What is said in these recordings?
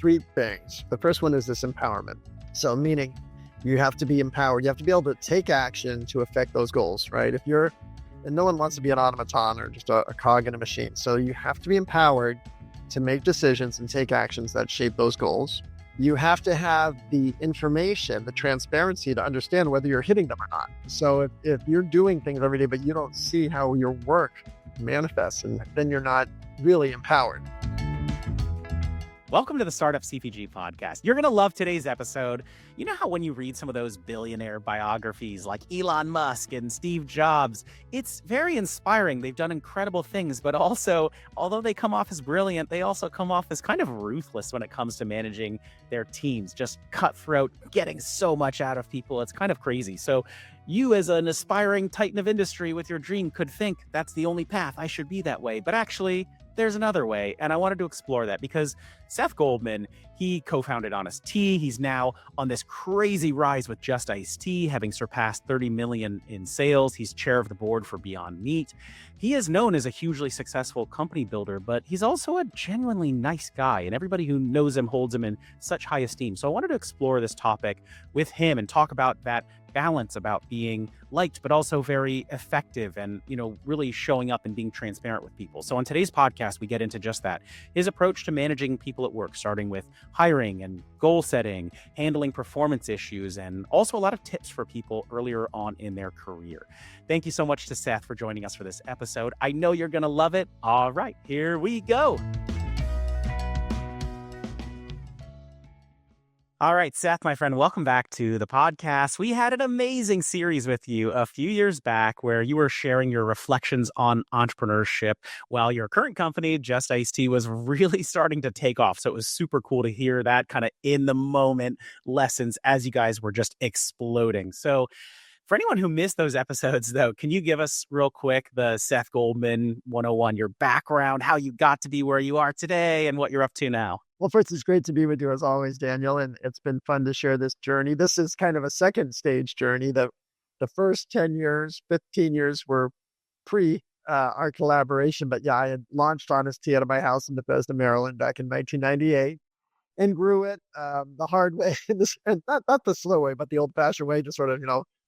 three things. The first one is this empowerment. So meaning you have to be empowered. You have to be able to take action to affect those goals, right? And no one wants to be an automaton or just a cog in a machine. So you have to be empowered to make decisions and take actions that shape those goals. You have to have the information, the transparency to understand whether you're hitting them or not. So if you're doing things every day, but you don't see how your work manifests, and then you're not really empowered. Welcome to the Startup CPG podcast. You're going to love today's episode. You know how when you read some of those billionaire biographies like Elon Musk and Steve Jobs, it's very inspiring. They've done incredible things, but also, although they come off as brilliant, they also come off as kind of ruthless when it comes to managing their teams, just cutthroat, getting so much out of people. It's kind of crazy. So you as an aspiring titan of industry with your dream could think that's the only path. I should be that way. But actually, there's another way, and I wanted to explore that because Seth Goldman, he co-founded Honest Tea. He's now on this crazy rise with Just Iced Tea, having surpassed 30 million in sales. He's chair of the board for Beyond Meat. He is known as a hugely successful company builder, but he's also a genuinely nice guy, and everybody who knows him holds him in such high esteem. So I wanted to explore this topic with him and talk about that balance about being liked, but also very effective and, really showing up and being transparent with people. So on today's podcast, we get into just that. His approach to managing people at work, starting with hiring and goal setting, handling performance issues, and also a lot of tips for people earlier on in their career. Thank you so much to Seth for joining us for this episode. I know you're going to love it. All right, here we go. All right, Seth, my friend, welcome back to the podcast. We had an amazing series with you a few years back where you were sharing your reflections on entrepreneurship while your current company, Just Iced Tea, was really starting to take off. So it was super cool to hear that kind of in the moment lessons as you guys were just exploding. So for anyone who missed those episodes, though, can you give us real quick the Seth Goldman 101, your background, how you got to be where you are today and what you're up to now? Well, first, it's great to be with you as always, Daniel, and it's been fun to share this journey. This is kind of a second stage journey. The first 10 years, 15 years were pre our collaboration, but yeah, I had launched Honest Tea out of my house in Bethesda, Maryland back in 1998 and grew it the hard way, and not the slow way, but the old-fashioned way, just sort of,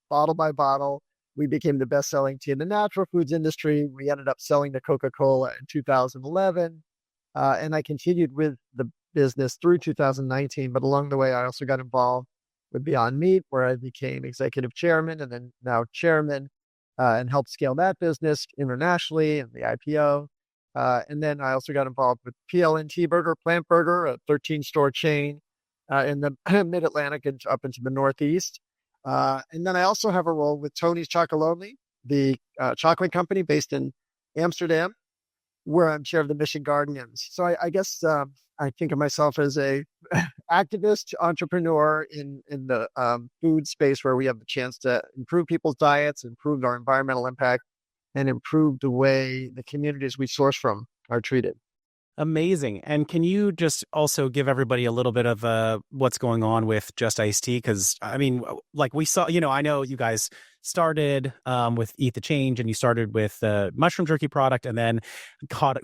bottle by bottle. We became the best-selling tea in the natural foods industry. We ended up selling to Coca-Cola in 2011, and I continued with the business through 2019, but along the way, I also got involved with Beyond Meat, where I became executive chairman and then now chairman, and helped scale that business internationally and the IPO. And then I also got involved with PLNT Burger, Plant Burger, a 13-store chain in the Mid-Atlantic and up into the Northeast. And then I also have a role with Tony's Chocolonely, the chocolate company based in Amsterdam, where I'm chair of the Mission Guardians. So I guess I think of myself as a activist entrepreneur in the food space, where we have the chance to improve people's diets, improve our environmental impact, and improve the way the communities we source from are treated. Amazing. And can you just also give everybody a little bit of what's going on with Just Iced Tea? Because, I mean, like we saw, I know you guys started with Eat the Change, and you started with the mushroom jerky product, and then decided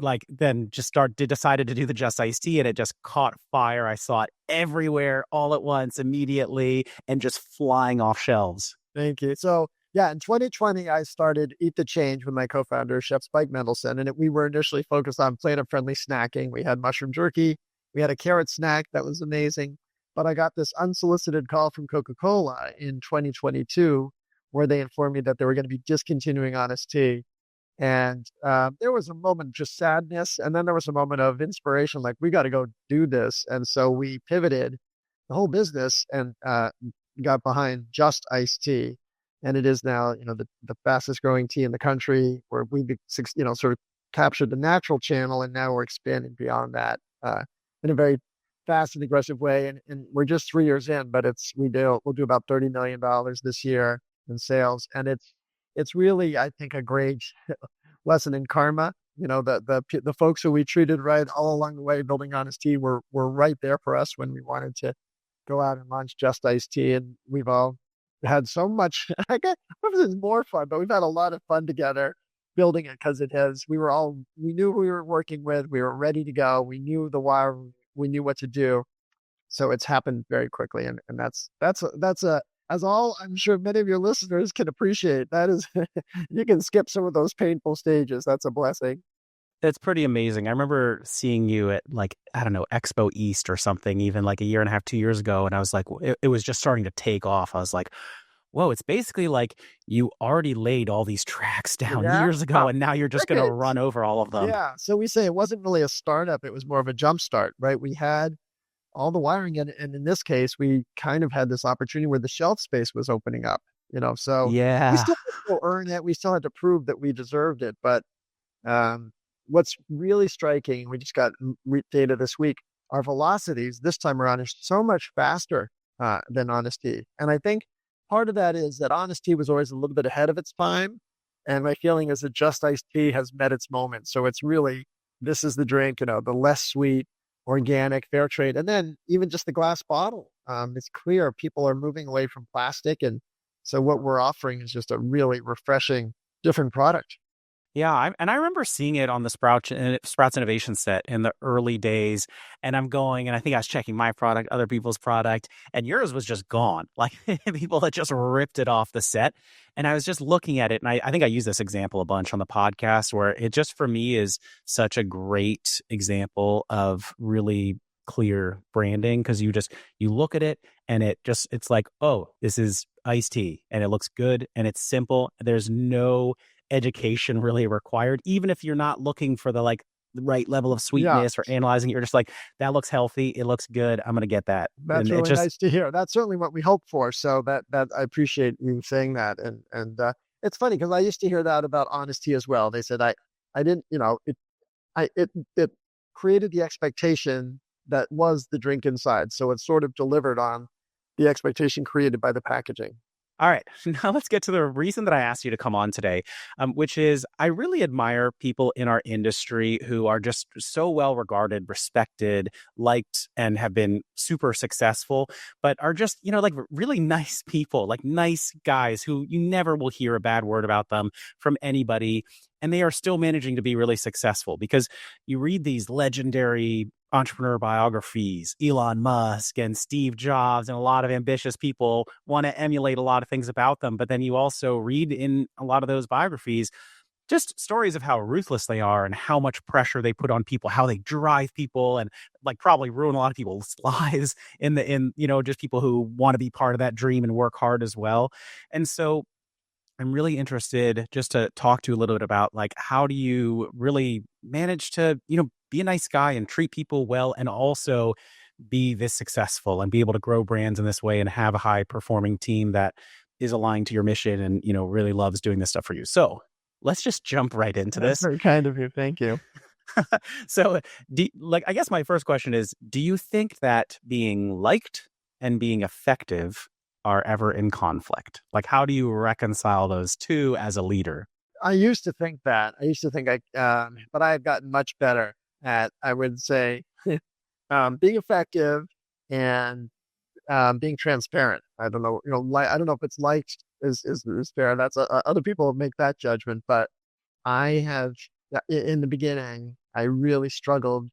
to do the Just Iced Tea, and it just caught fire. I saw it everywhere all at once, immediately, and just flying off shelves. Thank you. So yeah, in 2020, I started Eat the Change with my co-founder, Chef Spike Mendelsohn, and we were initially focused on planet-friendly snacking. We had mushroom jerky. We had a carrot snack that was amazing. But I got this unsolicited call from Coca-Cola in 2022, where they informed me that they were going to be discontinuing Honest Tea. And there was a moment of just sadness, and then there was a moment of inspiration, like, we got to go do this. And so we pivoted the whole business and got behind Just Iced Tea. And it is now, the fastest growing tea in the country, where we, sort of captured the natural channel, and now we're expanding beyond that in a very fast and aggressive way. And we're just 3 years in, but we'll do about $30 million this year in sales, and it's really, I think, a great lesson in karma. The folks who we treated right all along the way building Honest Tea were right there for us when we wanted to go out and launch Just Iced Tea, and we've all had so much, this is more fun, but we've had a lot of fun together building it, because we knew who we were working with. We were ready to go. We knew the why, we knew what to do. So it's happened very quickly, and that's a as all I'm sure many of your listeners can appreciate. That is, you can skip some of those painful stages. That's a blessing. That's pretty amazing. I remember seeing you at like, I don't know, Expo East or something, even like a year and a half, 2 years ago. And I was like, it was just starting to take off. I was like, whoa, it's basically like you already laid all these tracks down Yeah, years ago, and now you're just going to decades. run over all of them. Yeah. So we say it wasn't really a startup; it was more of a jump start, right? We had all the wiring, and in this case, we kind of had this opportunity where the shelf space was opening up. So we Yeah. still had to go earn it. We still had to prove that we deserved it, but Um, what's really striking, we just got data this week, our velocities this time around is so much faster than Honesty. And I think part of that is that Honesty was always a little bit ahead of its time. And my feeling is that Just Iced Tea has met its moment. So it's really, this is the drink, the less sweet, organic, fair trade. And then even just the glass bottle. It's clear people are moving away from plastic. And so what we're offering is just a really refreshing, different product. Yeah, and I remember seeing it on the Sprouts Innovation set in the early days, and I'm going, and I think I was checking my product, other people's product, and yours was just gone. Like people had just ripped it off the set, and I was just looking at it, and I think I use this example a bunch on the podcast, where it just for me is such a great example of really clear branding because you look at it and it's like, oh, this is iced tea, and it looks good and it's simple. There's no education really required, even if you're not looking for the right level of Yeah. sweetness or analyzing it. You're just like, that looks healthy, it looks good, I'm gonna get that. That's And it really just nice to hear. That's certainly what we hope for. So that I appreciate you saying that. And it's funny because I used to hear that about honesty as well. They said I didn't, it created the expectation that was the drink inside. So it sort of delivered on the expectation created by the packaging. all right. Now let's get to the reason that I asked you to come on today, which is I really admire people in our industry who are just so well regarded, respected, liked, and have been super successful, but are just, like really nice people, like nice guys who you never will hear a bad word about them from anybody. And they are still managing to be really successful because you read these legendary entrepreneur biographies, Elon Musk and Steve Jobs, and a lot of ambitious people want to emulate a lot of things about them. But then you also read in a lot of those biographies just stories of how ruthless they are and how much pressure they put on people, how they drive people and like probably ruin a lot of people's lives just people who want to be part of that dream and work hard as well. And so I'm really interested just to talk to you a little bit about like how do you really manage to, be a nice guy and treat people well and also be this successful and be able to grow brands in this way and have a high performing team that is aligned to your mission and, really loves doing this stuff for you. So let's just jump right into That's this. very kind of you. Thank you. So I guess my first question is, do you think that being liked and being effective are ever in conflict? Like, how do you reconcile those two as a leader? I used to think that. I used to think but I have gotten much better at, I would say, being effective and being transparent. I don't know, I don't know if it's liked is fair. That's other people make that judgment, but I have in the beginning, I really struggled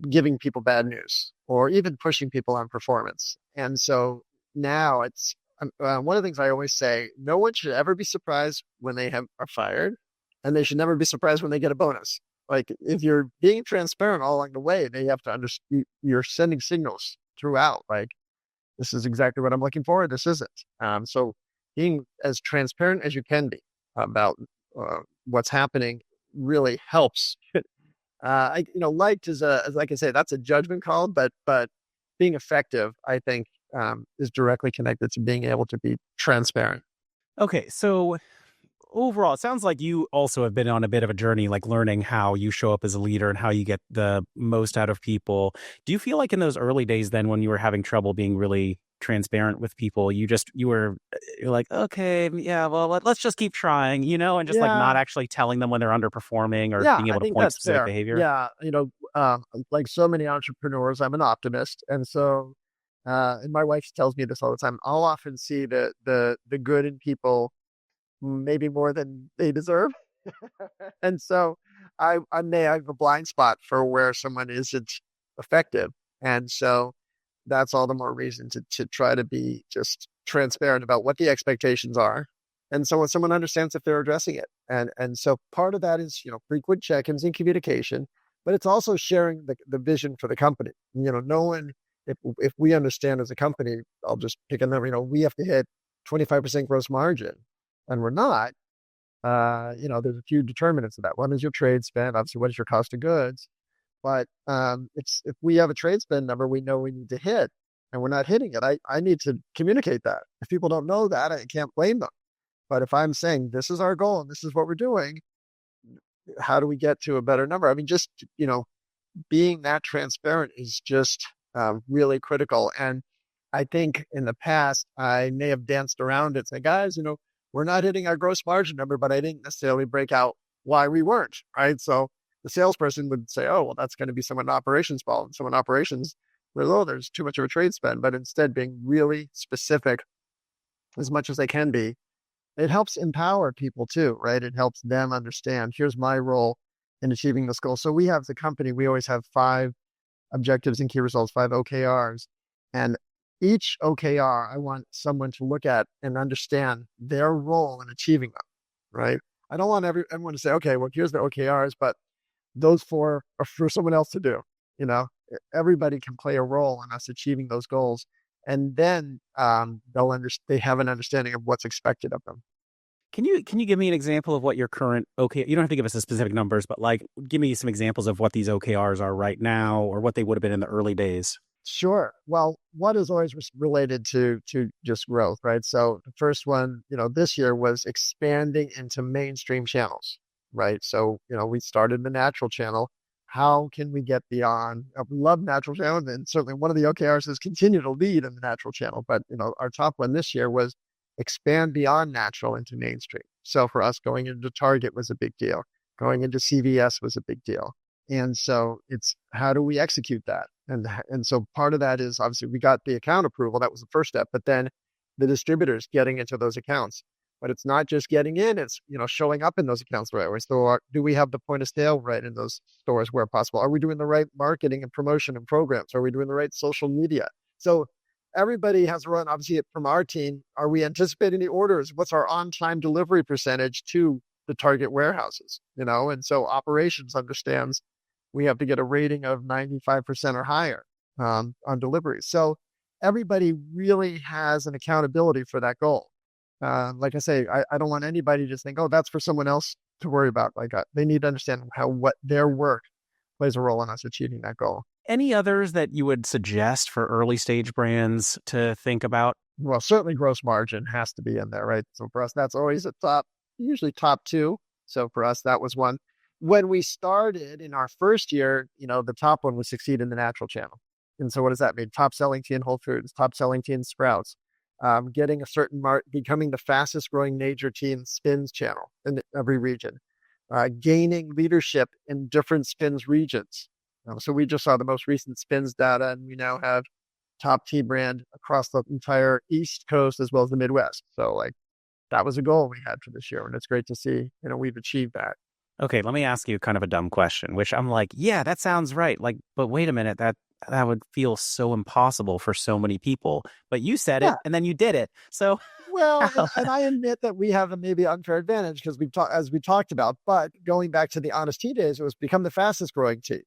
giving people bad news or even pushing people on performance. And so now it's one of the things I always say, no one should ever be surprised when they are fired, and they should never be surprised when they get a bonus. Like if you're being transparent all along the way, they have to understand you're sending signals throughout. Like this is exactly what I'm looking for. This isn't. So being as transparent as you can be about what's happening really helps. Liked is like I say, that's a judgment call, but being effective, I think, is directly connected to being able to be transparent. Okay, so overall, it sounds like you also have been on a bit of a journey, like learning how you show up as a leader and how you get the most out of people. Do you feel like in those early days, then, when you were having trouble being really transparent with people, you're like, okay, yeah, well, let's just keep trying, and just like Yeah, not actually telling them when they're underperforming or yeah, being I able to think point that's specific fair. behavior? Yeah, like so many entrepreneurs, I'm an optimist, and so, and my wife tells me this all the time. I'll often see the good in people maybe more than they deserve. And so I may have a blind spot for where someone isn't effective. And so that's all the more reason to try to be just transparent about what the expectations are. And so when someone understands if they're addressing it. And so part of that is, frequent check-ins and communication, but it's also sharing the vision for the company. Knowing if we understand as a company, I'll just pick a number, we have to hit 25% gross margin and we're not, there's a few determinants of that. One is your trade spend, obviously what is your cost of goods, but it's if we have a trade spend number we know we need to hit and we're not hitting it, I need to communicate that. If people don't know that, I can't blame them. But if I'm saying this is our goal and this is what we're doing, how do we get to a better number? I mean, just, being that transparent is just really critical. And I think in the past, I may have danced around it, say, guys, we're not hitting our gross margin number, but I didn't necessarily break out why we weren't, right? So the salesperson would say, oh, well, that's going to be someone in operations fault. And someone in operations, there's too much of a trade spend. But instead being really specific as much as they can be, it helps empower people too, right? It helps them understand, here's my role in achieving this goal. So we have the company, we always have 5 objectives and key results, 5 OKRs. And each OKR, I want someone to look at and understand their role in achieving them, right? I don't want everyone to say, okay, well, here's the OKRs, but those 4 are for someone else to do. Everybody can play a role in us achieving those goals. And then they have an understanding of what's expected of them. Can you give me an example of what your current You don't have to give us the specific numbers, but give me some examples of what these OKRs are right now, or what they would have been in the early days. Sure. Well, one is always related to just growth, right? So the first one, this year was expanding into mainstream channels, right? So, we started the natural channel. How can we get beyond? We love natural channel, and certainly one of the OKRs is continue to lead in the natural channel. But our top one this year was expand beyond natural into mainstream. So for us, going into Target was a big deal. Going into CVS was a big deal. And so it's how do we execute that? And so part of that is obviously we got the account approval. That was the first step. But then the distributors getting into those accounts. But it's not just getting in, it's, showing up in those accounts the right way. So do we have the point of sale right in those stores where possible? Are we doing the right marketing and promotion and programs? Are we doing the right social media? So everybody has a run, obviously, from our team. Are we anticipating the orders? What's our on-time delivery percentage to the Target warehouses? And so operations understands we have to get a rating of 95% or higher on deliveries. So everybody really has an accountability for that goal. Like I say, I don't want anybody to just think, oh, that's for someone else to worry about. They need to understand what their work plays a role in us achieving that goal. Any others that you would suggest for early stage brands to think about? Well, certainly gross margin has to be in there, right? So for us, that's always usually top 2. So for us, that was one. When we started in our first year, the top one was succeed in the natural channel. And so what does that mean? Top selling tea in Whole Foods, top selling tea in Sprouts. Getting a certain becoming the fastest growing major tea in Spins channel in every region, gaining leadership in different Spins regions. So we just saw the most recent Spins data, and we now have top tea brand across the entire East Coast as well as the Midwest. So that was a goal we had for this year, and it's great to see we've achieved that. Okay, let me ask you kind of a dumb question, which I'm like, yeah, that sounds right. But wait a minute, that would feel so impossible for so many people. But you said it, and then you did it. So well, and I admit that we have a maybe unfair advantage because as we talked about. But going back to the Honest Tea days, it was become the fastest growing tea.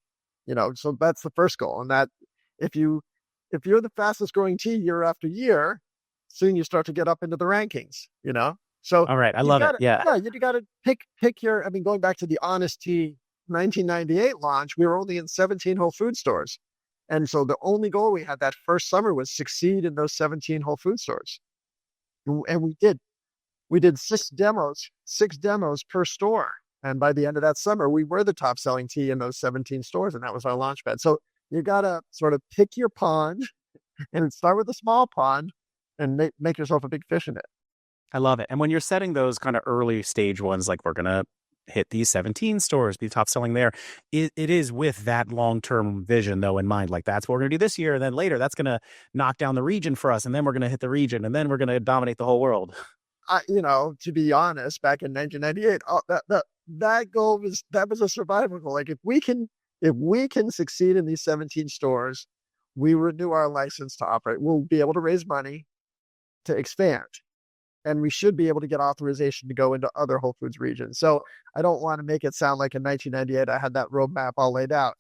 So that's the first goal, and that if you're the fastest growing tea year after year, soon you start to get up into the rankings. So all right, I love it. Yeah, you got to pick your. I mean, going back to the Honest Tea 1998 launch, we were only in 17 Whole Food stores. And so the only goal we had that first summer was succeed in those 17 Whole Food stores. And we did. We did 6 demos per store. And by the end of that summer, we were the top selling tea in those 17 stores. And that was our launch pad. So you got to sort of pick your pond and start with a small pond and make yourself a big fish in it. I love it. And when you're setting those kind of early stage ones, like we're going to hit these 17 stores, be top selling there, it is with that long-term vision though in mind. That's what we're going to do this year. And then later that's going to knock down the region for us. And then we're going to hit the region and then we're going to dominate the whole world. To be honest, back in 1998, that goal was a survival goal. If we can succeed in these 17 stores, we renew our license to operate. We'll be able to raise money to expand, and we should be able to get authorization to go into other Whole Foods regions. So I don't want to make it sound like in 1998 I had that roadmap all laid out.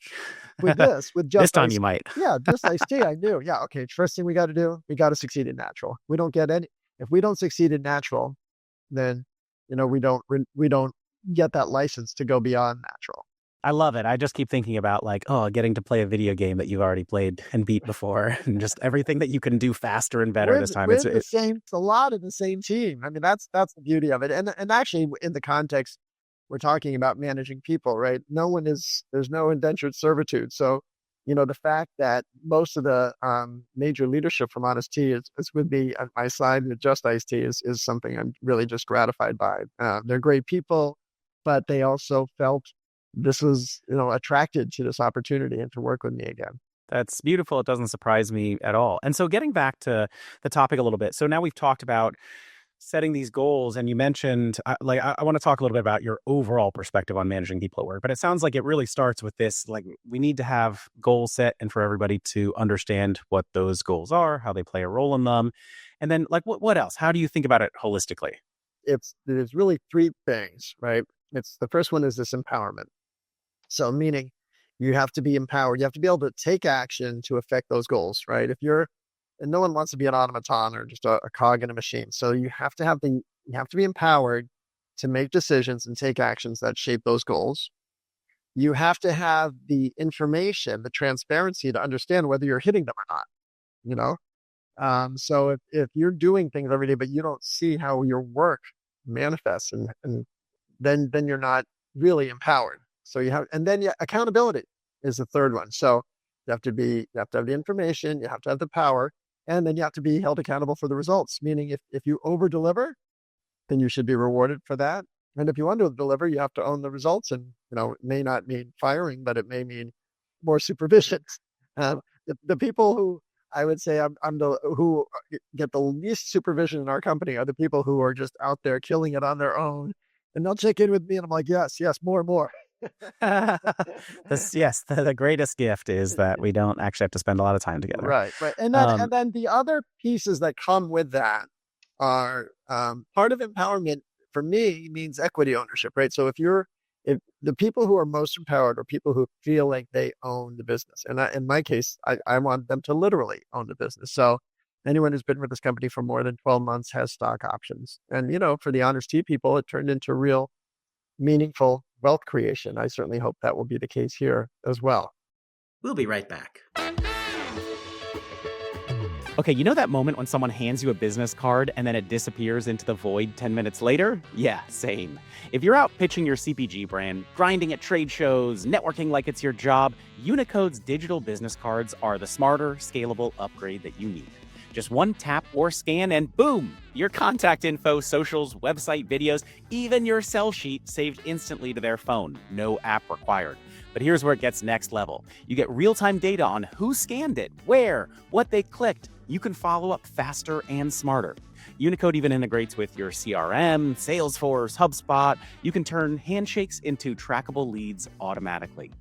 With This just time you ice, might. yeah, just iced tea, I knew, yeah, okay, first thing we got to do, we got to succeed in natural. We don't get any, if we don't succeed in natural, then, we don't get that license to go beyond natural. I love it. I just keep thinking about like, oh, getting to play a video game that you've already played and beat before, and just everything that you can do faster and better this time. We're in the same, a lot of the same team. I mean, that's the beauty of it. And actually, in the context, we're talking about managing people, right? There's no indentured servitude. So, the fact that most of the major leadership from Honest Tea is with me at my side with Just Iced Tea is something I'm really just gratified by. They're great people, but they also felt this was, attracted to this opportunity and to work with me again. That's beautiful. It doesn't surprise me at all. And so getting back to the topic a little bit. So now we've talked about setting these goals, and you mentioned, I want to talk a little bit about your overall perspective on managing people at work, but it sounds like it really starts with this, like we need to have goals set and for everybody to understand what those goals are, how they play a role in them. And then like, what else? How do you think about it holistically? There's really three things, right? The first one is this empowerment. So meaning you have to be empowered. You have to be able to take action to affect those goals, right? And no one wants to be an automaton or just a cog in a machine. So you have to be empowered to make decisions and take actions that shape those goals. You have to have the information, the transparency to understand whether you're hitting them or not, So if you're doing things every day, but you don't see how your work manifests, and then you're not really empowered. So accountability is the third one. So you have to have the information, you have to have the power, and then you have to be held accountable for the results. Meaning if you over deliver, then you should be rewarded for that. And if you under deliver, you have to own the results. And, it may not mean firing, but it may mean more supervision. The people who I would say who get the least supervision in our company are the people who are just out there killing it on their own. And they'll check in with me and I'm like, yes, more and more. Yes, the greatest gift is that we don't actually have to spend a lot of time together. Right. And then the other pieces that come with that are part of empowerment for me means equity ownership, right? So if the people who are most empowered are people who feel like they own the business, and in my case, I want them to literally own the business. So anyone who's been with this company for more than 12 months has stock options. And, for the Honest Tea people, it turned into real meaningful wealth creation. I certainly hope that will be the case here as well. We'll be right back. Okay, you know that moment when someone hands you a business card and then it disappears into the void 10 minutes later? Yeah, same. If you're out pitching your CPG brand, grinding at trade shows, networking like it's your job, Unicode's digital business cards are the smarter, scalable upgrade that you need. Just one tap or scan and boom, your contact info, socials, website videos, even your sell sheet saved instantly to their phone. No app required. But here's where it gets next level. You get real-time data on who scanned it, where, what they clicked. You can follow up faster and smarter. Unicode even integrates with your CRM, Salesforce, HubSpot. You can turn handshakes into trackable leads automatically.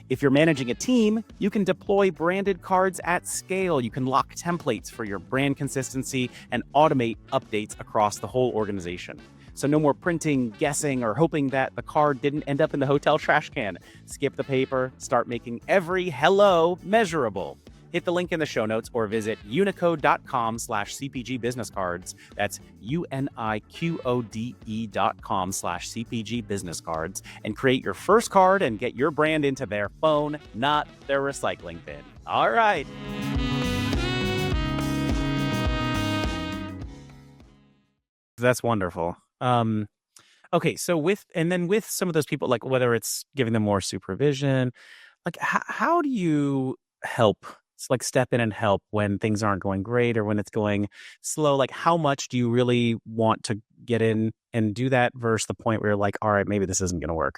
If you're managing a team, you can deploy branded cards at scale. You can lock templates for your brand consistency and automate updates across the whole organization. So no more printing, guessing, or hoping that the card didn't end up in the hotel trash can. Skip the paper, start making every hello measurable. Hit the link in the show notes or visit unicode.com/CPG business cards. That's UNIQODE.com/CPG business cards and create your first card and get your brand into their phone, not their recycling bin. All right. That's wonderful. Okay, so with some of those people, like whether it's giving them more supervision, like how do you help? Like step in and help when things aren't going great or when it's going slow? Like how much do you really want to get in and do that versus the point where you're like, all right, maybe this isn't going to work?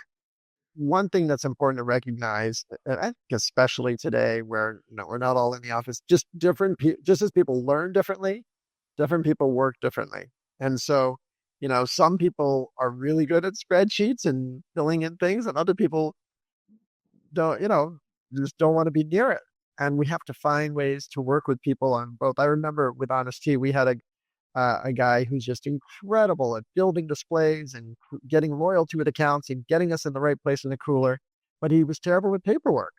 One thing that's important to recognize, and I think especially today where we're not all in the office, just as people learn differently, different people work differently. And so, some people are really good at spreadsheets and filling in things, and other people don't, just don't want to be near it. And we have to find ways to work with people on both. I remember with Honest Tea, we had a guy who's just incredible at building displays and getting loyalty with accounts and getting us in the right place in the cooler, but he was terrible with paperwork.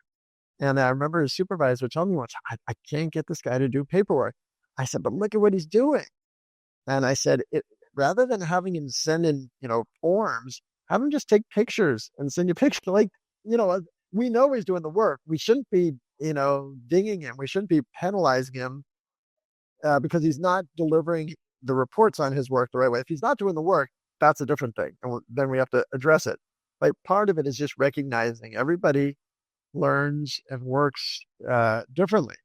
And I remember his supervisor told me once, I can't get this guy to do paperwork. I said, but look at what he's doing. And I said, rather than having him send in, forms, have him just take pictures and send you pictures. Like, we know he's doing the work. We shouldn't be, dinging him. We shouldn't be penalizing him because he's not delivering the reports on his work the right way. If he's not doing the work, that's a different thing. And then we have to address it. But part of it is just recognizing everybody learns and works differently.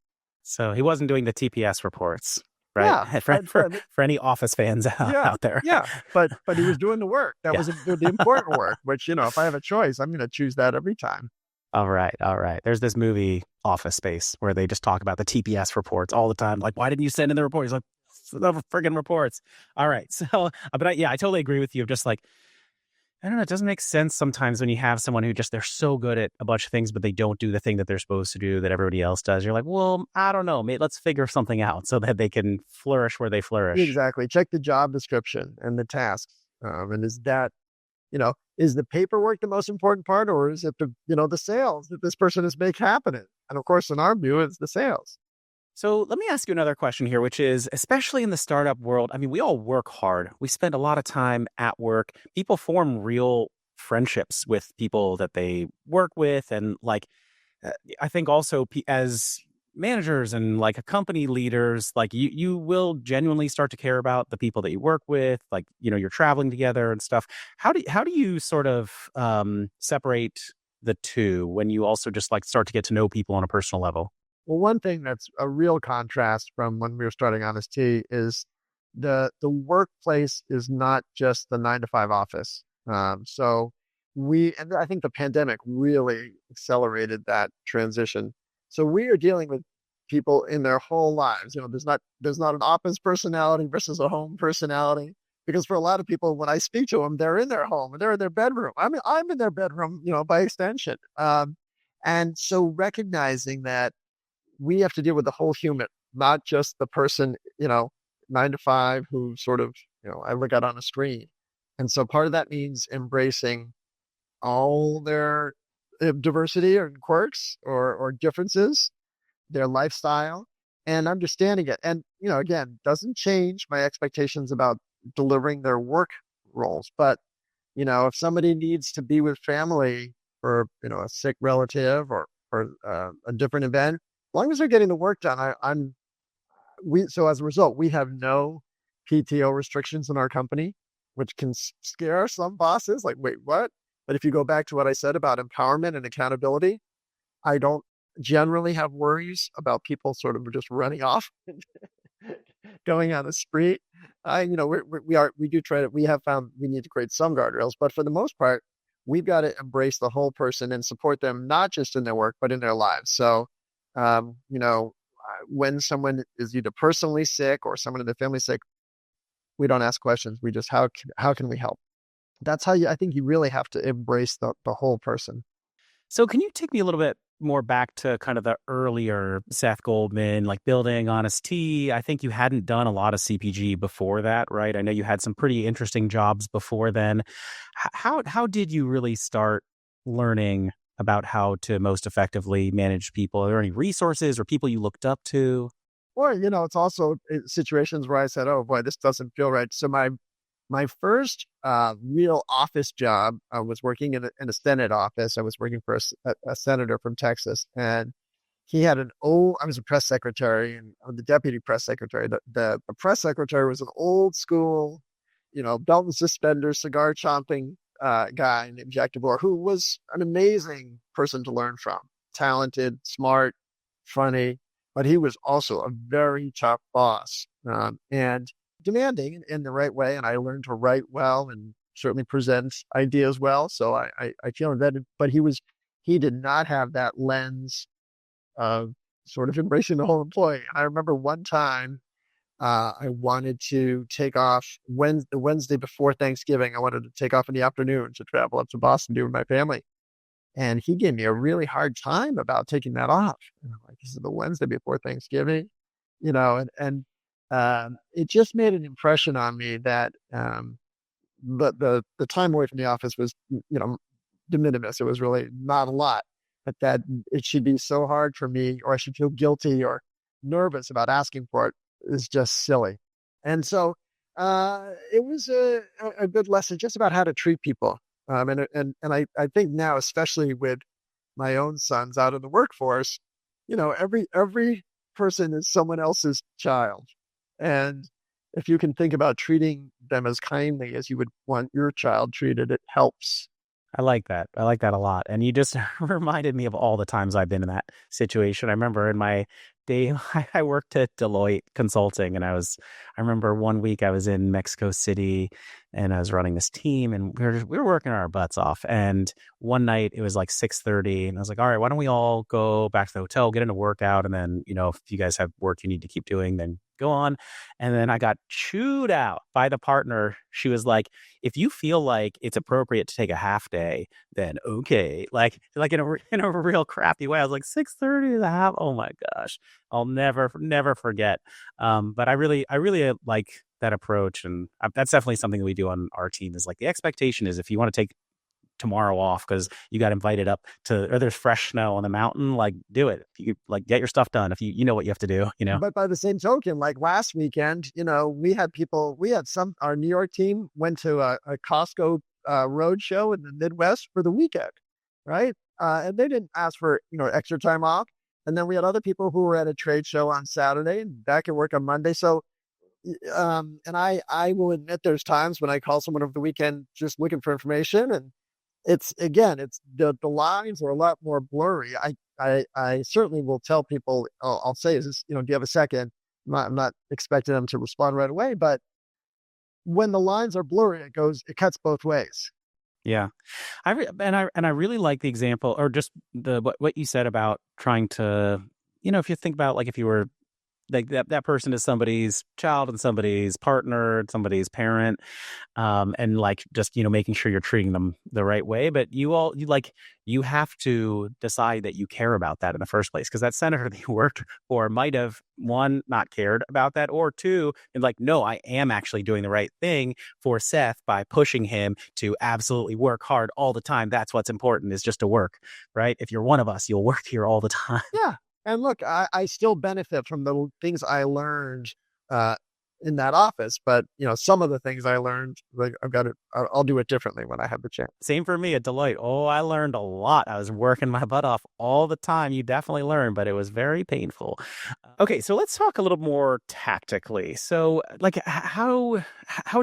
So he wasn't doing the TPS reports, right? Yeah, for any Office fans out there. Yeah, but he was doing the work. That was the important work, which, if I have a choice, I'm going to choose that every time. All right. There's this movie, Office Space, where they just talk about the TPS reports all the time. Like, why didn't you send in the report? He's like, the friggin' reports. All right. So, but I totally agree with you. Just like, I don't know, it doesn't make sense sometimes when you have someone who they're so good at a bunch of things, but they don't do the thing that they're supposed to do that everybody else does. You're like, well, I don't know, mate, let's figure something out so that they can flourish where they flourish. Exactly. Check the job description and the tasks. And is that, is the paperwork the most important part, or is it the sales that this person is making happen? And of course, in our view, it's the sales. So let me ask you another question here, which is, especially in the startup world, I mean, we all work hard. We spend a lot of time at work. People form real friendships with people that they work with. And I think also as managers and like company leaders, like you will genuinely start to care about the people that you work with, like, you're traveling together and stuff. How do you sort of separate the two when you also just like start to get to know people on a personal level? Well, one thing that's a real contrast from when we were starting Honest Tea is the workplace is not just the 9 to 5 office. So and I think the pandemic really accelerated that transition. So we are dealing with people in their whole lives. There's not an office personality versus a home personality, because for a lot of people, when I speak to them, they're in their home and they're in their bedroom. I mean, I'm in their bedroom, by extension. And so recognizing that we have to deal with the whole human, not just the person, 9 to 5 who sort of, I look at on a screen. And so part of that means embracing all their diversity or quirks or differences, their lifestyle, and understanding it. And, again, doesn't change my expectations about delivering their work roles. But, if somebody needs to be with family for, a sick relative or a different event, as long as they're getting the work done, so as a result, we have no PTO restrictions in our company, which can scare some bosses. Like, wait, what? But if you go back to what I said about empowerment and accountability, I don't generally have worries about people sort of just running off, going on the street. We have found we need to create some guardrails, but for the most part, we've got to embrace the whole person and support them, not just in their work, but in their lives. So, when someone is either personally sick or someone in their family sick, we don't ask questions. We just, how can we help? That's how I think you really have to embrace the whole person. So can you take me a little bit more back to kind of the earlier Seth Goldman, like building Honest Tea? I think you hadn't done a lot of CPG before that, right? I know you had some pretty interesting jobs before then. How did you really start learning about how to most effectively manage people? Are there any resources or people you looked up to? Or, it's also situations where I said, oh boy, this doesn't feel right. So my first real office job, I was working in a Senate office. I was working for a senator from Texas, and he had I was a press secretary and the deputy press secretary. The press secretary was an old school, belt and suspenders, cigar chomping guy named Jack DeBoer, who was an amazing person to learn from. Talented, smart, funny, but he was also a very tough boss and demanding in the right way. And I learned to write well and certainly present ideas well. So I feel embedded, but he did not have that lens of sort of embracing the whole employee. And I remember one time I wanted to take off the Wednesday before Thanksgiving. I wanted to take off in the afternoon to travel up to Boston to be with my family. And he gave me a really hard time about taking that off. And I'm like, this is the Wednesday before Thanksgiving, and it just made an impression on me that the time away from the office was, de minimis. It was really not a lot, but that it should be so hard for me, or I should feel guilty or nervous about asking for it, is just silly. And so it was a good lesson just about how to treat people. And I think now, especially with my own sons out in the workforce, every person is someone else's child. And if you can think about treating them as kindly as you would want your child treated, it helps. I like that. I like that a lot. And you just reminded me of all the times I've been in that situation. I remember in my day, I worked at Deloitte Consulting, and I remember one week I was in Mexico City and I was running this team, and we were working our butts off. And one night it was like 6:30, and I was like, all right, why don't we all go back to the hotel, get in a workout, and then, if you guys have work you need to keep doing, then go on. And then I got chewed out by the partner. She was like, if you feel like it's appropriate to take a half day, then okay. Like in a real crappy way. I was like, 6:30 is a half. Oh my gosh. I'll never forget. But I really like that approach. And that's definitely something that we do on our team, is like, the expectation is, if you want to take tomorrow off because you got invited up to, or there's fresh snow on the mountain, like, do it. If you like, get your stuff done. If you know what you have to do, But by the same token, like last weekend, we had our New York team went to a Costco road show in the Midwest for the weekend, right? And they didn't ask for, extra time off. And then we had other people who were at a trade show on Saturday and back at work on Monday. So, and I will admit there's times when I call someone over the weekend just looking for information, and it's the lines are a lot more blurry. I certainly will tell people, I'll say, is this, do you have a second? I'm not expecting them to respond right away, but when the lines are blurry, it cuts both ways. Yeah. And I really like the example, or just what you said about trying to, if you think about, like, if you were like that person is somebody's child and somebody's partner, somebody's parent, and like, just, making sure you're treating them the right way. But you have to decide that you care about that in the first place, because that senator that you worked for might have, one, not cared about that, or two, and like, no, I am actually doing the right thing for Seth by pushing him to absolutely work hard all the time. That's what's important, is just to work, right? If you're one of us, you'll work here all the time. Yeah. And look, I still benefit from the things I learned in that office, but some of the things I learned, like, I'll do it differently when I have the chance. Same for me at Deloitte. Oh, I learned a lot. I was working my butt off all the time. You definitely learn, but it was very painful. Okay, so let's talk a little more tactically. So, like, how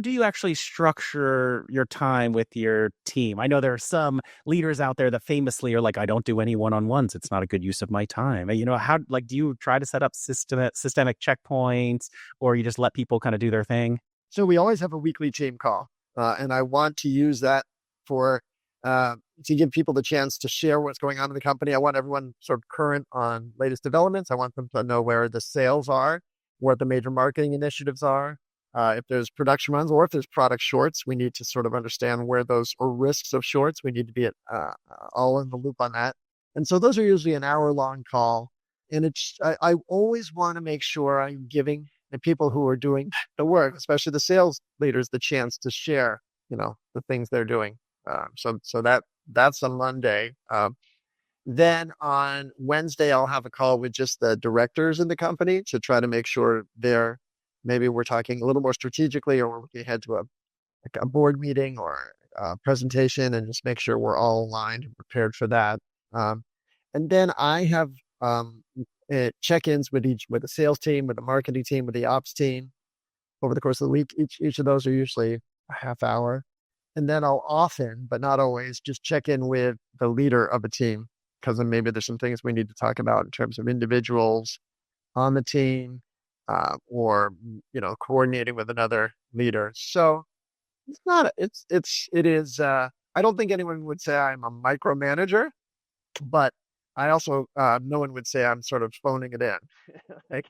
do you actually structure your time with your team? I know there are some leaders out there that famously are like, I don't do any one-on-ones. It's not a good use of my time. How, like, do you try to set up systemic checkpoints, or you just let people kind of do their thing? So we always have a weekly team call, and I want to use that for to give people the chance to share what's going on in the company. I want everyone sort of current on latest developments. I want them to know where the sales are, what the major marketing initiatives are. If there's production runs, or if there's product shorts, we need to sort of understand where those, or risks of shorts. We need to be all in the loop on that. And so those are usually an hour-long call. And I always want to make sure I'm giving the people who are doing the work, especially the sales leaders, the chance to share, the things they're doing. So that's on Monday. Then on Wednesday, I'll have a call with just the directors in the company to try to make sure maybe we're talking a little more strategically, or we're looking ahead to a board meeting or a presentation, and just make sure we're all aligned and prepared for that. And then I have check-ins with the sales team, with the marketing team, with the ops team over the course of the week. Each of those are usually a half hour. And then I'll often, but not always, just check in with the leader of a team, because then maybe there's some things we need to talk about in terms of individuals on the team, or coordinating with another leader. So it is. I don't think anyone would say I'm a micromanager, but I also, no one would say I'm sort of phoning it in. Like,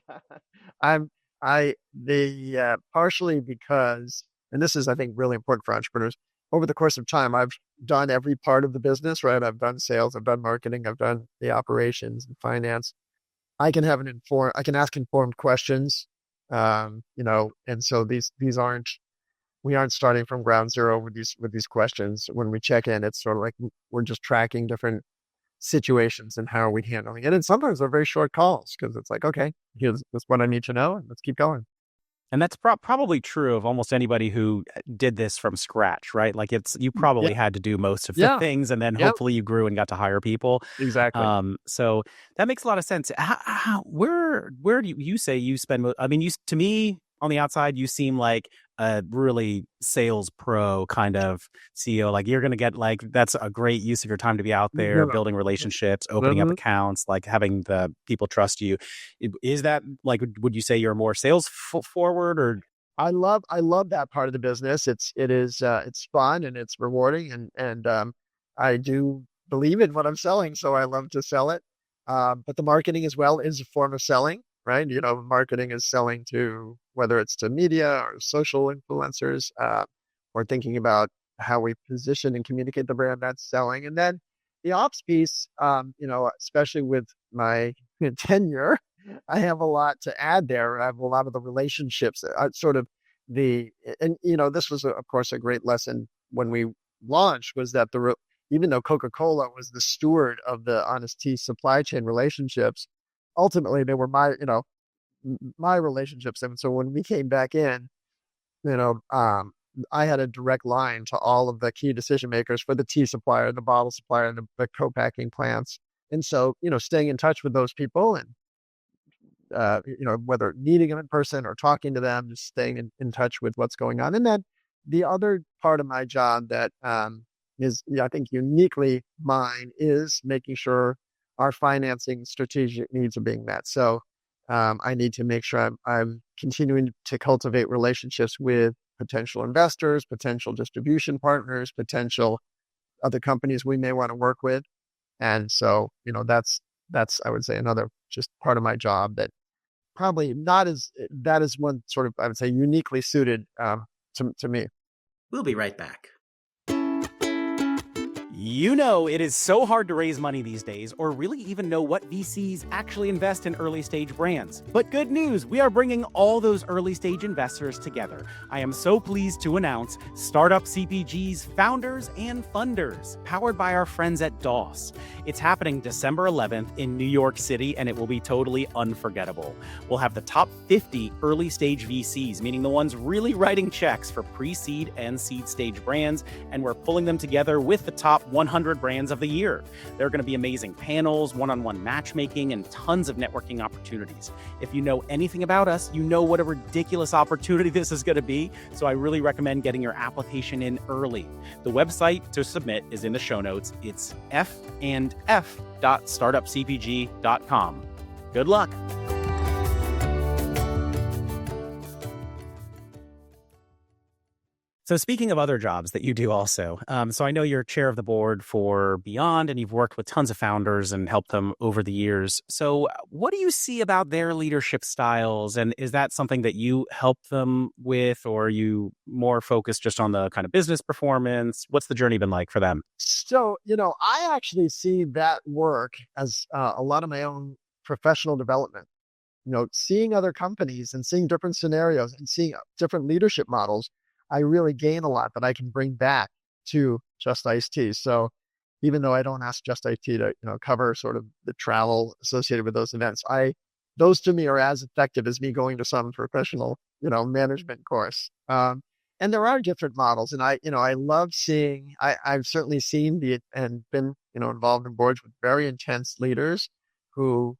partially because, and this is, I think, really important for entrepreneurs, over the course of time, I've done every part of the business, right? I've done sales, I've done marketing, I've done the operations and finance. I can ask informed questions, and so we aren't starting from ground zero with these questions. When we check in, it's sort of like we're just tracking different situations and how are we handling it. And sometimes they're very short calls because it's like, okay, here's this what I need to know, and let's keep going. And that's probably true of almost anybody who did this from scratch, right? Like you Yeah, probably had to do most of the yeah, things, and then yeah, hopefully you grew and got to hire people. exactly. So that makes a lot of sense. Where do you say you spend? I mean, to me on the outside, you seem like a really sales pro kind of CEO. Like you're going to get like that's a great use of your time to be out No, there no. building relationships, opening up Mhm. accounts, like having the people trust you. Is that like, would you say you're more sales forward or? I love that part of the business. It's fun and it's rewarding and I do believe in what I'm selling, so I love to sell it. But the marketing as well is a form of selling, right? Marketing is selling to whether it's to media or social influencers, or thinking about how we position and communicate the brand, that's selling. And then the ops piece, especially with my tenure, I have a lot to add there. I have a lot of the relationships, sort of this was, of course, a great lesson when we launched was that even though Coca-Cola was the steward of the Honest Tea supply chain relationships, ultimately they were my relationships. And so when we came back in, you know, um, I had a direct line to all of the key decision makers for the tea supplier, the bottle supplier, and the co-packing plants. And so, staying in touch with those people and whether meeting them in person or talking to them, just staying in touch with what's going on. And then the other part of my job that is, I think, uniquely mine is making sure our financing strategic needs are being met. So I need to make sure I'm continuing to cultivate relationships with potential investors, potential distribution partners, potential other companies we may want to work with. And so, that's, I would say, another just part of my job that probably not as that is one sort of, I would say, uniquely suited to me. We'll be right back. It is so hard to raise money these days or really even know what VCs actually invest in early stage brands. But good news, we are bringing all those early stage investors together. I am so pleased to announce Startup CPG's Founders and Funders, powered by our friends at DOS. It's happening December 11th in New York City, and it will be totally unforgettable. We'll have the top 50 early stage VCs, meaning the ones really writing checks for pre-seed and seed stage brands, and we're pulling them together with the top 100 brands of the year. There are going to be amazing panels, one-on-one matchmaking, and tons of networking opportunities. If you know anything about us, you know what a ridiculous opportunity this is going to be, so I really recommend getting your application in early. The website to submit is in the show notes. It's f&f.startupcpg.com. Good luck. So speaking of other jobs that you do also, so I know you're chair of the board for Beyond, and you've worked with tons of founders and helped them over the years. So what do you see about their leadership styles? And is that something that you help them with, or are you more focused just on the kind of business performance? What's the journey been like for them? So, I actually see that work as a lot of my own professional development. Seeing other companies and seeing different scenarios and seeing different leadership models, I really gain a lot that I can bring back to Just Iced Tea. So even though I don't ask Just Iced Tea to, cover sort of the travel associated with those events, those to me are as effective as me going to some professional, management course. And there are different models, and I love seeing. I've certainly seen and been, involved in boards with very intense leaders who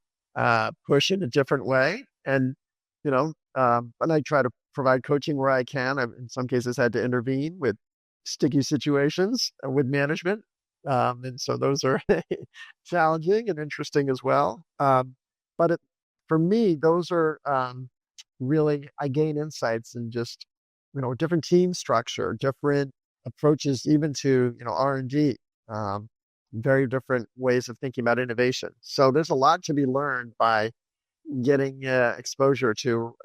push in a different way, and and I try to provide coaching where I can. I've in some cases had to intervene with sticky situations with management, and so those are challenging and interesting as well. But for me, those are really, I gain insights and just different team structure, different approaches, even to R&D, very different ways of thinking about innovation. So there's a lot to be learned by getting exposure to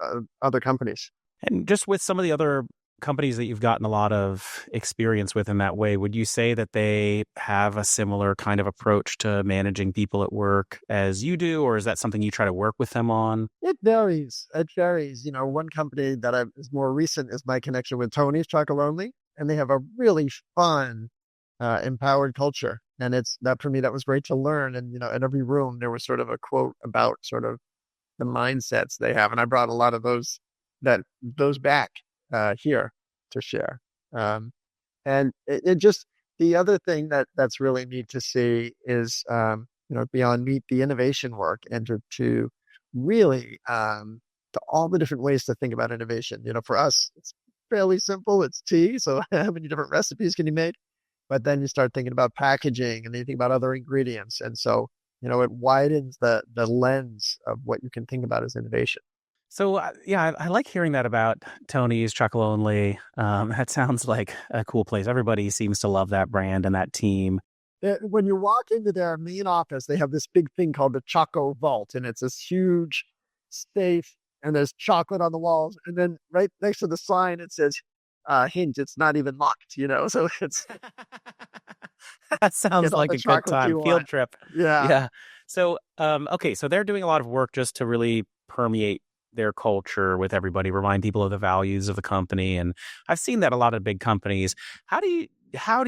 other companies. And just with some of the other companies that you've gotten a lot of experience with in that way, would you say that they have a similar kind of approach to managing people at work as you do, or is that something you try to work with them on? It varies. It varies. One company that is more recent is my connection with Tony's Chocolate Only, and they have a really fun, empowered culture. And it's that for me, that was great to learn. And, in every room, there was sort of a quote about sort of the mindsets they have. And I brought a lot of those back here to share. And it just, the other thing that's really neat to see is, beyond meet the innovation work and to really, to all the different ways to think about innovation. For us, it's fairly simple. It's tea. So how many different recipes can you make? But then you start thinking about packaging and then you think about other ingredients. And so, it widens the lens of what you can think about as innovation. So, yeah, I like hearing that about Tony's Chocolate Only. That sounds like a cool place. Everybody seems to love that brand and that team. When you walk into their main office, they have this big thing called the Choco Vault, and it's this huge safe, and there's chocolate on the walls. And then right next to the sign, it says, hint, it's not even locked, so it's That sounds get all like the a good chocolate time. you Field want. trip. Yeah. Yeah. So, okay, so they're doing a lot of work just to really permeate their culture with everybody, remind people of the values of the company. And I've seen that a lot of big companies. How do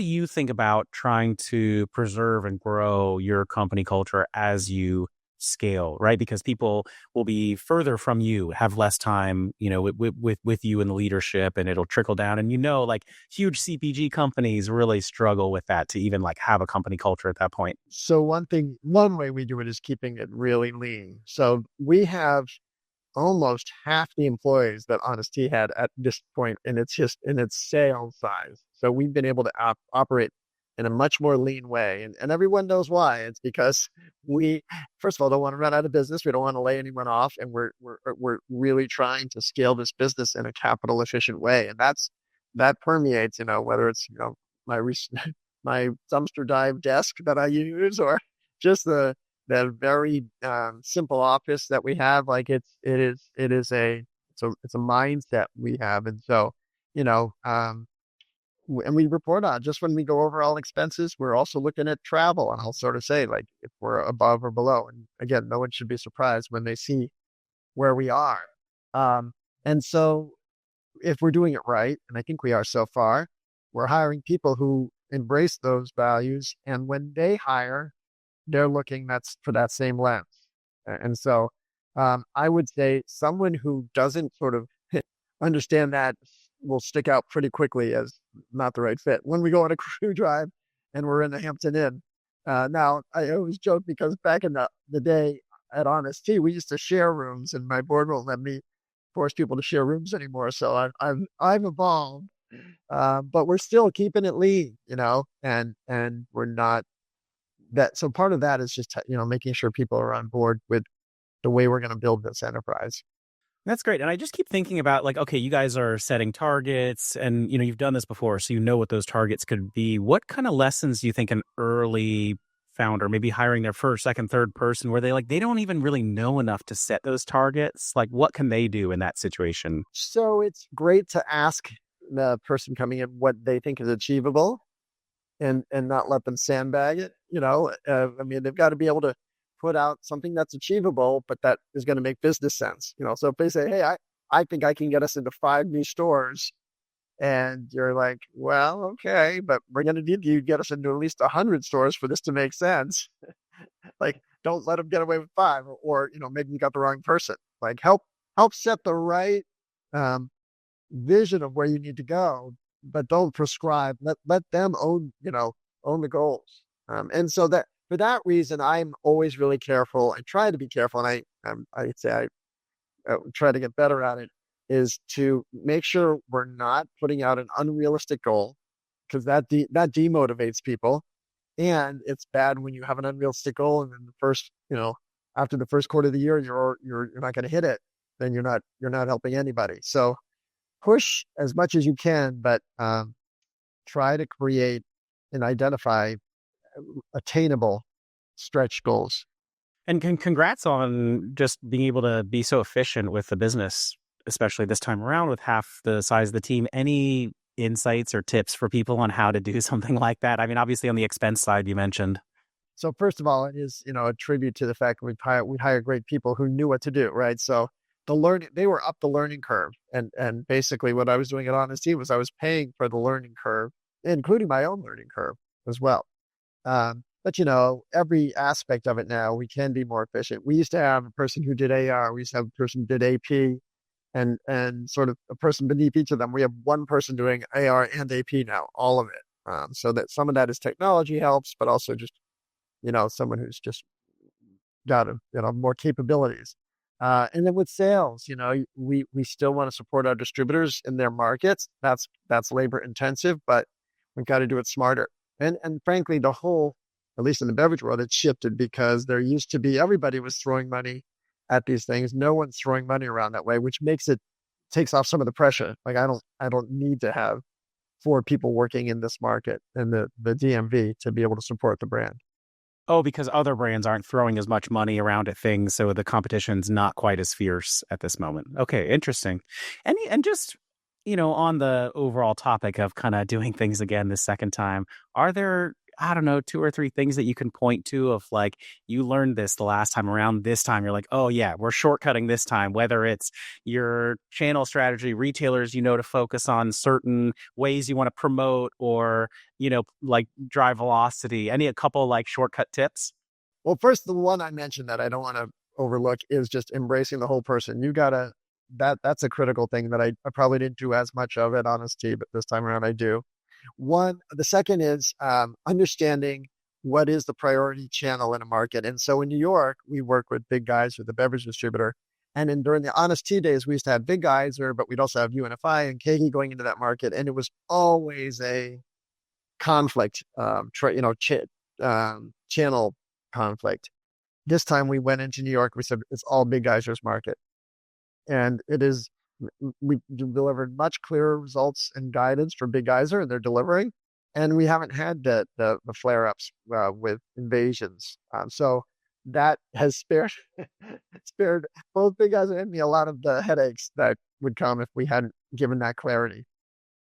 you think about trying to preserve and grow your company culture as you scale, right? Because people will be further from you, have less time, with you in the leadership, and it'll trickle down. And like huge CPG companies really struggle with that to even like have a company culture at that point. So one way we do it is keeping it really lean. So we have almost half the employees that Honest Tea had at this point in its sales size. So we've been able to operate in a much more lean way. And everyone knows why. It's because we, first of all, don't want to run out of business. We don't want to lay anyone off. And we're really trying to scale this business in a capital efficient way. And that permeates, whether it's, my recent, my dumpster dive desk that I use, or just the very simple office that we have. Like it's a mindset we have. And so, and we report on just when we go over all expenses, we're also looking at travel, and I'll sort of say like if we're above or below. And again, no one should be surprised when they see where we are. And so if we're doing it right, and I think we are so far, we're hiring people who embrace those values. And when they hire, they're looking that's for that same lens. And so I would say someone who doesn't sort of understand that will stick out pretty quickly as not the right fit. When we go on a crew drive and we're in the Hampton Inn, now I always joke because back in the day at Honest Tea, we used to share rooms, and my board won't let me force people to share rooms anymore. So I've evolved, but we're still keeping it lean, and we're not that. So part of that is just making sure people are on board with the way we're going to build this enterprise. That's great. And I just keep thinking about like, okay, you guys are setting targets and, you've done this before, so you know what those targets could be. What kind of lessons do you think an early founder, maybe hiring their first, second, third person, where they don't even really know enough to set those targets? Like, what can they do in that situation? So it's great to ask the person coming in what they think is achievable and not let them sandbag it. They've got to be able to put out something that's achievable, but that is going to make business sense. So if they say, hey, I think I can get us into 5 new stores, and you're like, well, okay, but we're going to need you to get us into at least 100 stores for this to make sense. Like, don't let them get away with 5, or maybe you got the wrong person. Like, help set the right vision of where you need to go, but don't prescribe. Let them own the goals. And so that for that reason, I'm always really careful. I try to be careful, and I'd say I try to get better at it. Is to make sure we're not putting out an unrealistic goal, because that demotivates people, and it's bad when you have an unrealistic goal and then after the first quarter of the year you're not going to hit it. Then you're not helping anybody. So push as much as you can, but try to create and identify attainable stretch goals. And congrats on just being able to be so efficient with the business especially this time around with half the size of the team. Any insights or tips for people on how to do something like that? I mean, obviously on the expense side, you mentioned. So first of all, it is, a tribute to the fact that we hire great people who knew what to do, right? So they were up the learning curve. And basically what I was doing at Honesty was I was paying for the learning curve, including my own learning curve as well. But every aspect of it now, we can be more efficient. We used to have a person who did AR, we used to have a person who did AP, and sort of a person beneath each of them. We have one person doing AR and AP now, all of it. So that some of that is technology helps, but also just someone who's just got more capabilities. And then with sales, we still want to support our distributors in their markets. That's labor intensive, but we've got to do it smarter. And frankly, the whole, at least in the beverage world, it shifted because there used to be everybody was throwing money at these things. No one's throwing money around that way, which takes off some of the pressure. Like I don't need to have 4 people working in this market and the DMV to be able to support the brand. Oh, because other brands aren't throwing as much money around at things, so the competition's not quite as fierce at this moment. Okay, interesting. And just, on the overall topic of kind of doing things again the second time, are there, I don't know, 2 or 3 things that you can point to of like, you learned this the last time around, this time you're like, oh yeah, we're shortcutting this time, whether it's your channel strategy, retailers, to focus on certain ways you want to promote or, like drive velocity, a couple like shortcut tips? Well, first, the one I mentioned that I don't want to overlook is just embracing the whole person. That's a critical thing that I probably didn't do as much of at Honesty, but this time around I do. The second is understanding what is the priority channel in a market. And so in New York, we work with Big Guys with the beverage distributor. And then during the Honest Tea days, we used to have Big Geyser, but we'd also have UNFI and Keiki going into that market. And it was always a conflict, channel conflict. This time we went into New York, we said it's all Big Geyser's market. And we delivered much clearer results and guidance for Big Geyser, and they're delivering. And we haven't had the flare-ups with invasions. So that has spared both Big Geyser and me a lot of the headaches that would come if we hadn't given that clarity.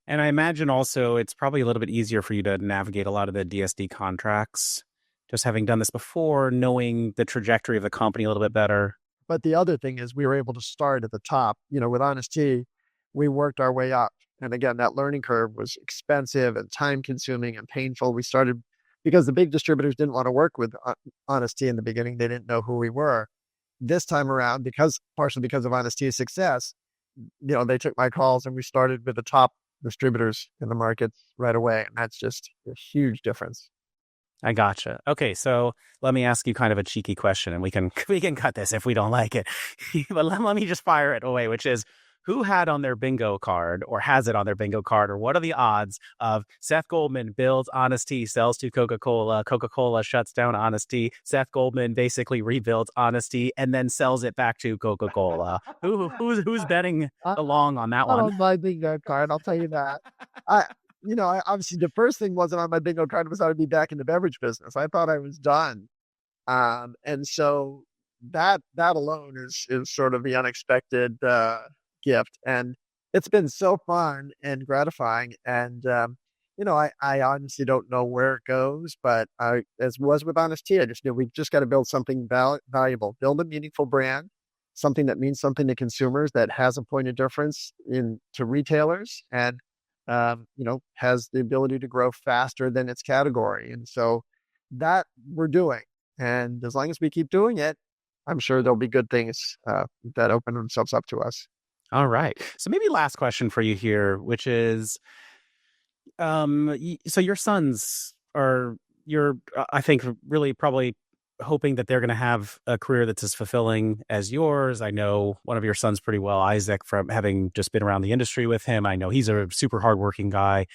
And I imagine also it's probably a little bit easier for you to navigate a lot of the DSD contracts, just having done this before, knowing the trajectory of the company a little bit better. But the other thing is we were able to start at the top. With Honest Tea, we worked our way up. And again, that learning curve was expensive and time consuming and painful. We started because the big distributors didn't want to work with Honest Tea in the beginning. They didn't know who we were. This time around, partially because of Honest Tea's success, they took my calls and we started with the top distributors in the markets right away. And that's just a huge difference. I gotcha. Okay, so let me ask you kind of a cheeky question, and we can cut this if we don't like it. But let me just fire it away, which is, who had on their bingo card or has it on their bingo card, or what are the odds of Seth Goldman builds Honest Tea, sells to Coca-Cola, Coca-Cola shuts down Honest Tea, Seth Goldman basically rebuilds Honest Tea and then sells it back to Coca-Cola? Who's betting along on that one? On my bingo card, I'll tell you that. I obviously the first thing wasn't on my bingo card was I would be back in the beverage business. I thought I was done. And so that alone is sort of the unexpected gift. And it's been so fun and gratifying. And, I honestly don't know where it goes, but as was with Honest Tea, I just knew we've just got to build something valuable, build a meaningful brand, something that means something to consumers, that has a point of difference to retailers, and has the ability to grow faster than its category. And so that we're doing. And as long as we keep doing it, I'm sure there'll be good things that open themselves up to us. All right. So maybe last question for you here, which is, so your sons you're, I think, really probably hoping that they're going to have a career that's as fulfilling as yours. I know one of your sons pretty well, Isaac, from having just been around the industry with him. I know he's a super hardworking guy.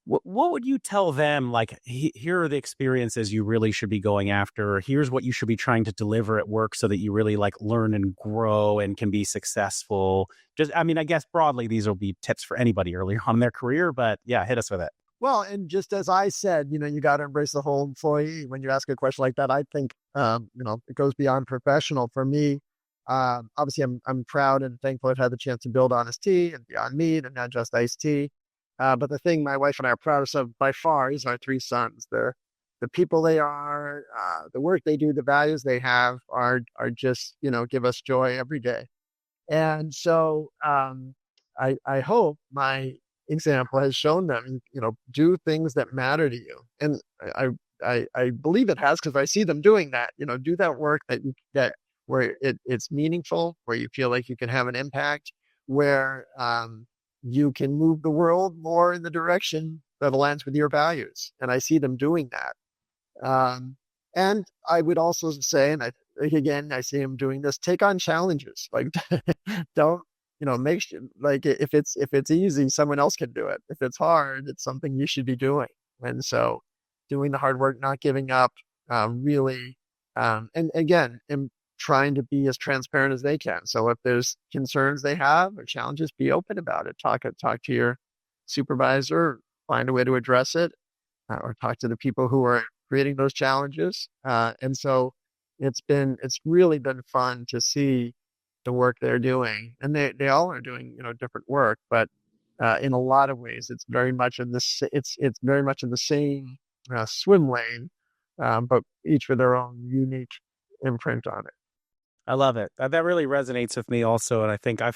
What would you tell them? Like, here are the experiences you really should be going after. Here's what you should be trying to deliver at work so that you really learn and grow and can be successful. I guess broadly, these will be tips for anybody earlier on in their career, but yeah, hit us with it. Well, and just as I said, you got to embrace the whole employee. When you ask a question like that, I think, it goes beyond professional. For me, Obviously, I'm proud and thankful I've had the chance to build Honest Tea and Beyond Meat and now Just Iced Tea. But the thing my wife and I are proudest of by far is our three sons. The people they are, the work they do, the values they have are just, give us joy every day. And so I hope my example has shown them, do things that matter to you. And I believe it has, because I see them doing that, do that work that where it's meaningful, where you feel like you can have an impact, where you can move the world more in the direction that aligns with your values. And I see them doing that. And I would also say, and again, I see them doing this, take on challenges. Like, don't, make sure, like, if it's easy, someone else can do it. If it's hard, it's something you should be doing. And so doing the hard work, not giving up, really, and again, trying to be as transparent as they can. So if there's concerns they have or challenges, be open about it. Talk to your supervisor, find a way to address it, or talk to the people who are creating those challenges. And so it's really been fun to see the work they're doing, and they all are doing, different work, but in a lot of ways, it's very much in it's very much in the same swim lane, but each with their own unique imprint on it. I love it. That really resonates with me also. And I think I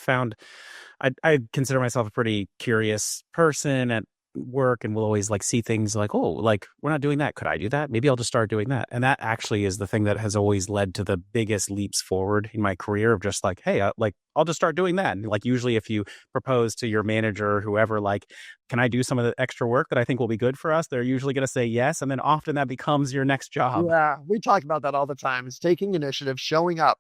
consider myself a pretty curious person at work, and will always see things like, oh, we're not doing that. Could I do that? Maybe I'll just start doing that. And that actually is the thing that has always led to the biggest leaps forward in my career, of just hey, I'll just start doing that. And usually if you propose to your manager or whoever, can I do some of the extra work that I think will be good for us? They're usually going to say yes. And then often that becomes your next job. Yeah, we talk about that all the time. It's taking initiative, showing up.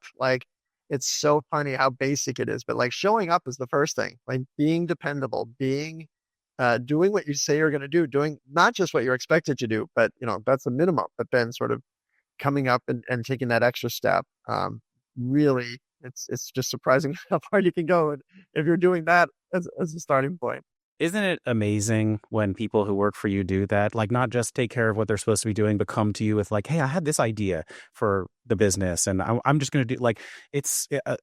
It's so funny how basic it is, but showing up is the first thing. Being dependable, doing what you say you're going to do, doing not just what you're expected to do, but that's the minimum, but then sort of coming up and taking that extra step. Really, it's just surprising how far you can go if you're doing that as a starting point. Isn't it amazing when people who work for you do that? Not just take care of what they're supposed to be doing, but come to you with hey, I had this idea for the business, and I'm just going to do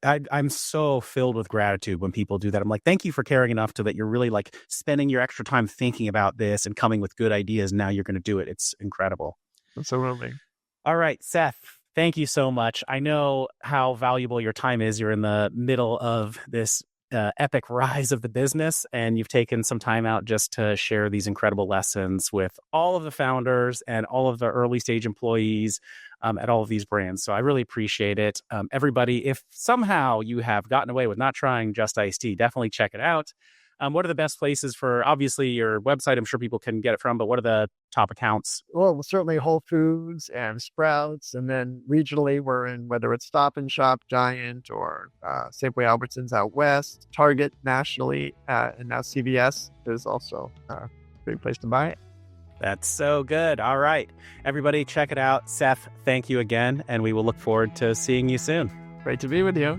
I'm so filled with gratitude when people do that. I'm thank you for caring enough that you're really spending your extra time thinking about this and coming with good ideas. Now you're going to do it. It's incredible. That's so moving. All right, Seth, thank you so much. I know how valuable your time is. You're in the middle of this epic rise of the business, and you've taken some time out just to share these incredible lessons with all of the founders and all of the early stage employees at all of these brands. So I really appreciate it. Everybody, if somehow you have gotten away with not trying Just Iced Tea, definitely check it out. What are the best places for, obviously, your website? I'm sure people can get it from, but what are the top accounts? Well, certainly Whole Foods and Sprouts. And then regionally, we're in, whether it's Stop and Shop, Giant, or Safeway Albertsons out west, Target nationally, and now CVS is also a great place to buy it. That's so good. All right. Everybody, check it out. Seth, thank you again, and we will look forward to seeing you soon. Great to be with you.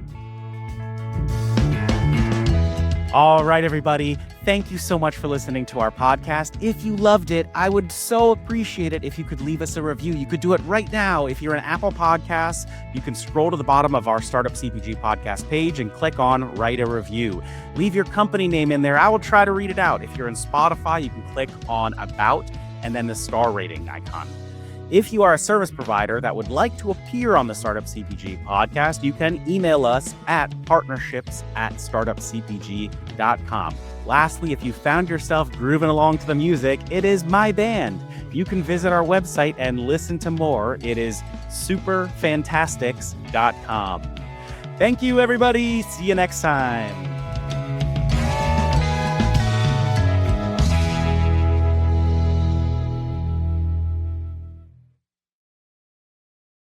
All right, everybody. Thank you so much for listening to our podcast. If you loved it, I would so appreciate it if you could leave us a review. You could do it right now. If you're an Apple Podcasts, you can scroll to the bottom of our Startup CPG podcast page and click on Write a Review. Leave your company name in there. I will try to read it out. If you're in Spotify, you can click on About and then the star rating icon. If you are a service provider that would like to appear on the Startup CPG podcast, you can email us at partnerships@startupcpg.com. Lastly, if you found yourself grooving along to the music, it is my band. You can visit our website and listen to more. It is superfantastics.com. Thank you, everybody. See you next time.